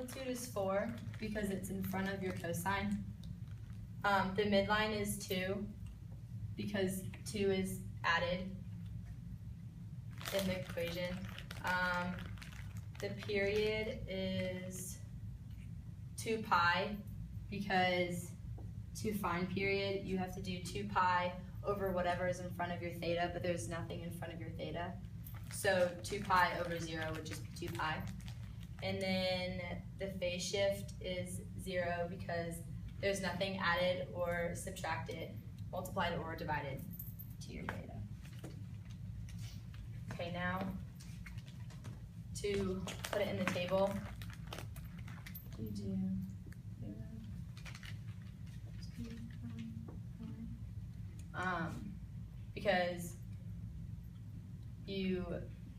amplitude is 4 because it's in front of your cosine. The midline is 2 because 2 is added in the equation. The period is 2 pi because to find period you have to do 2 pi over whatever is in front of your theta, but there's nothing in front of your theta. So 2 pi over 0 would just be 2 pi. And then the phase shift is 0 because there's nothing added or subtracted, multiplied or divided to your theta. Okay, now to put it in the table, you do 0, 2, 4, because you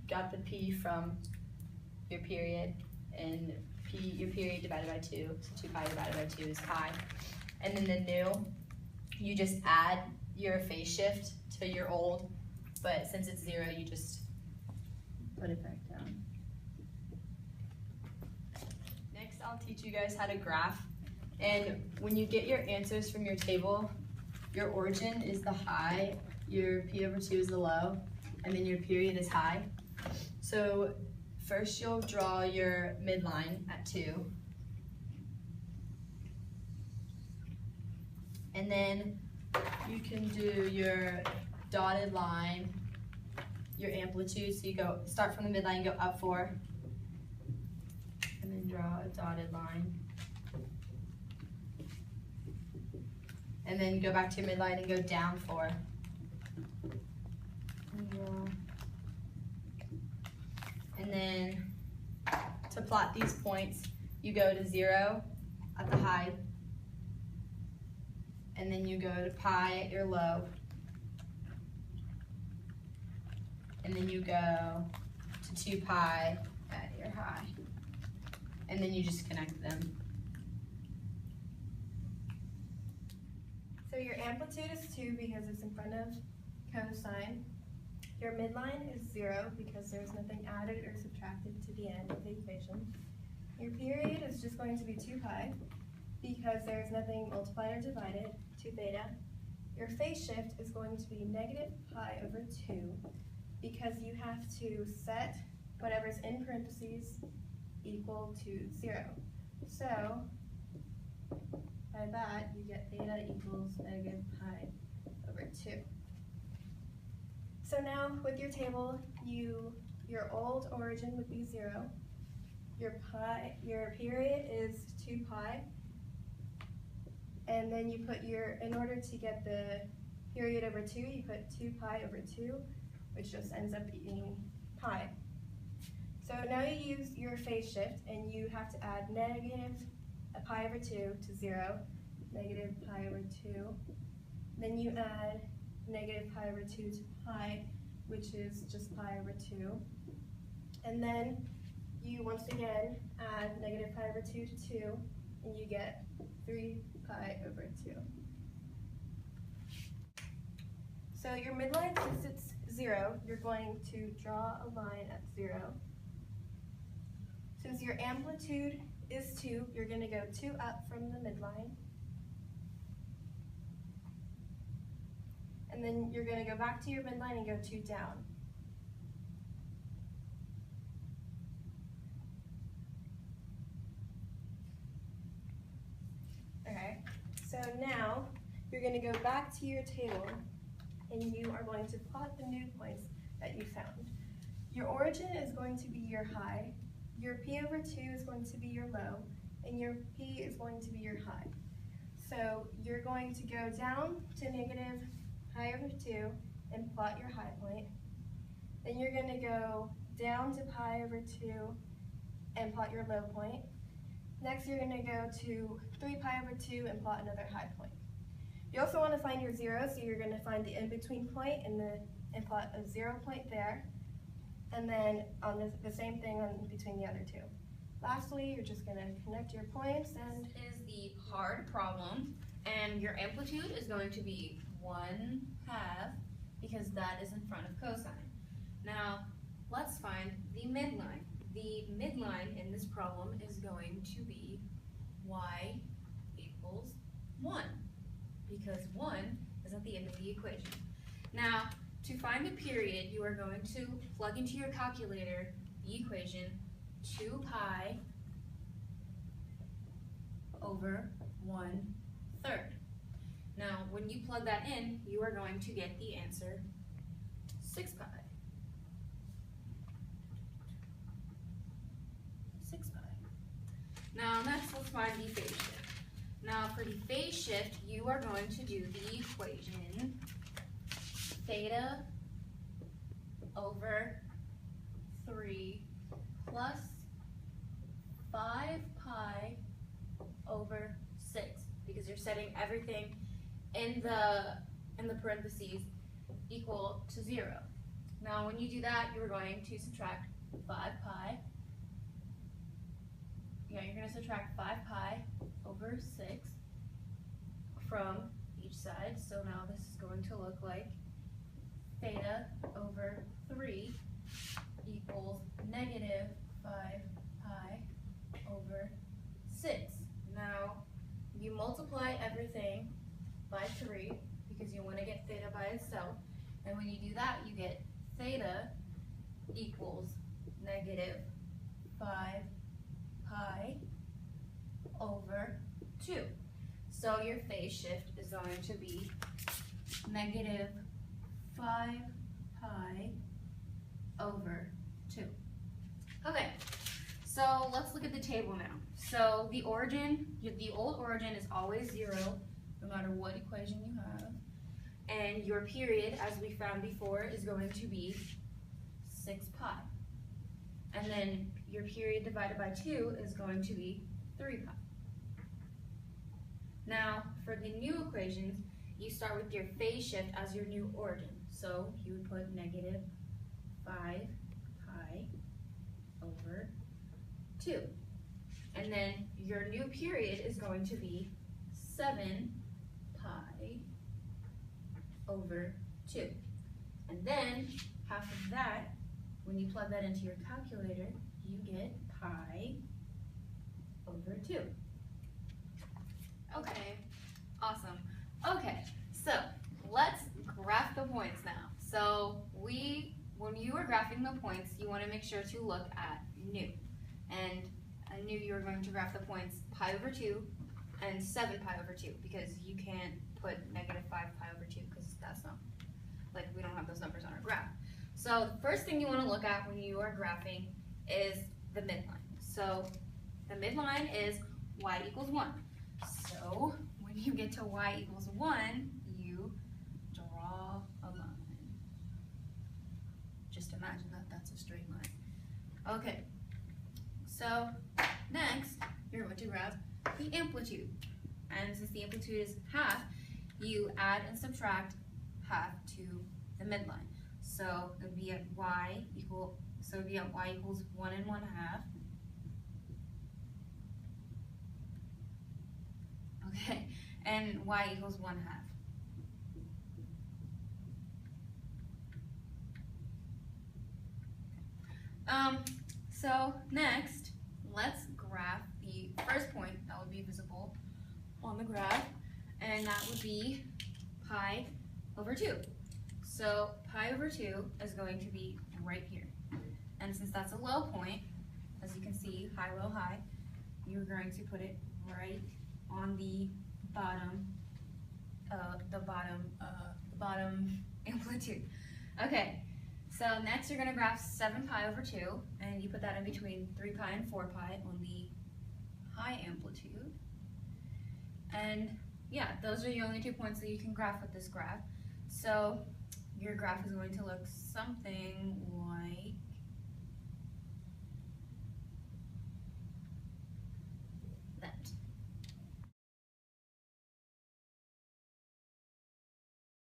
got the p from your period, and your period divided by 2, so 2 pi divided by 2 is pi. And then the new, you just add your phase shift to your old, but since it's 0, you just put it back down. Next, I'll teach you guys how to graph. And when you get your answers from your table, your origin is the high, your p over 2 is the low, and then your period is high. So first you'll draw your midline at 2. And then you can do your dotted line, your amplitude. So you start from the midline and go up 4. And then draw a dotted line. And then go back to your midline and go down 4. And then to plot these points, you go to 0 at the high, and then you go to pi at your low, and then you go to 2 pi at your high, and then you just connect them. So your amplitude is 2 because it's in front of cosine. Your midline is 0 because there's nothing added or subtracted to the end of the equation. Your period is just going to be 2 pi because there's nothing multiplied or divided to theta. Your phase shift is going to be negative pi over 2 because you have to set whatever's in parentheses equal to 0. So by that, you get theta equals negative pi over 2. So now with your table, your old origin would be 0. Your period is 2 pi. And then you put in order to get the period over 2, you put 2 pi over 2, which just ends up being pi. So now you use your phase shift, and you have to add negative pi over 2 to 0, negative pi over 2. Then you add negative pi over 2 to pi, which is just pi over 2. And then you once again add negative pi over 2 to 2, and you get 3 pi over 2. So your midline, since it's 0, you're going to draw a line at 0. Since your amplitude is 2, you're going to go 2 up from the midline. And then you're going to go back to your midline and go 2 down. Okay, so now you're going to go back to your table, and you are going to plot the new points that you found. Your origin is going to be your high, your p over 2 is going to be your low, and your p is going to be your high. So you're going to go down to negative pi over 2 and plot your high point. Then you're going to go down to pi over 2 and plot your low point. Next, you're going to go to 3 pi over 2 and plot another high point. You also want to find your 0, so you're going to find the in-between point and plot a 0 point there. And then on the same thing on between the other two. Lastly, you're just going to connect your points. And this is the hard problem, and your amplitude is going to be 1/2 because that is in front of cosine. Now, let's find the midline. the midline in this problem is going to be y equals 1, because 1 is at the end of the equation. Now, to find the period, you are going to plug into your calculator the equation 2 pi over 1/3. Now, when you plug that in, you are going to get the answer 6 pi. 6 pi. Now, next, let's find the phase shift. Now, for the phase shift, you are going to do the equation theta over 3 plus 5 pi over 6, because you're setting everything in the parentheses equal to 0. Now, when you do that, you're going to subtract 5 pi. Yeah, you're going to subtract 5 pi over 6 from each side. So now this is going to look like theta over 3 equals negative 5 pi over 6. Now, you multiply everything by 3 because you want to get theta by itself. And when you do that, you get theta equals negative 5 pi over 2. So your phase shift is going to be negative 5 pi over 2. Okay, so let's look at the table now. So the origin, the old origin is always 0, no matter what equation you have. And your period, as we found before, is going to be 6 pi. And then your period divided by 2 is going to be 3 pi. Now, for the new equations, you start with your phase shift as your new origin. So you would put negative 5 pi over 2. And then your new period is going to be 7 pi over 2. And then half of that, when you plug that into your calculator, you get pi over 2. Okay, awesome. Okay, so let's graph the points now. So when you are graphing the points, you want to make sure to look at new. And I knew you were going to graph the points pi over 2 and 7 pi over 2, because you can't put negative 5 pi over 2 because that's not, like, we don't have those numbers on our graph. So the first thing you want to look at when you are graphing is the midline. So the midline is y equals 1. So when you get to y equals 1, you draw a line. Just imagine that that's a straight line. Okay, so next you're going to graph the amplitude. And since the amplitude is half, you add and subtract half to the midline. So it would be at y equals 1 and 1/2. Okay, and y equals 1/2. So next, let's graph the first point that would be visible on the graph, and that would be pi over 2. So pi over 2 is going to be right here. And since that's a low point, as you can see, high, low, high, you're going to put it right on the bottom amplitude. Okay, so next you're going to graph 7 pi over 2, and you put that in between 3 pi and 4 pi on the high amplitude. And yeah, those are the only 2 points that you can graph with this graph. So your graph is going to look something like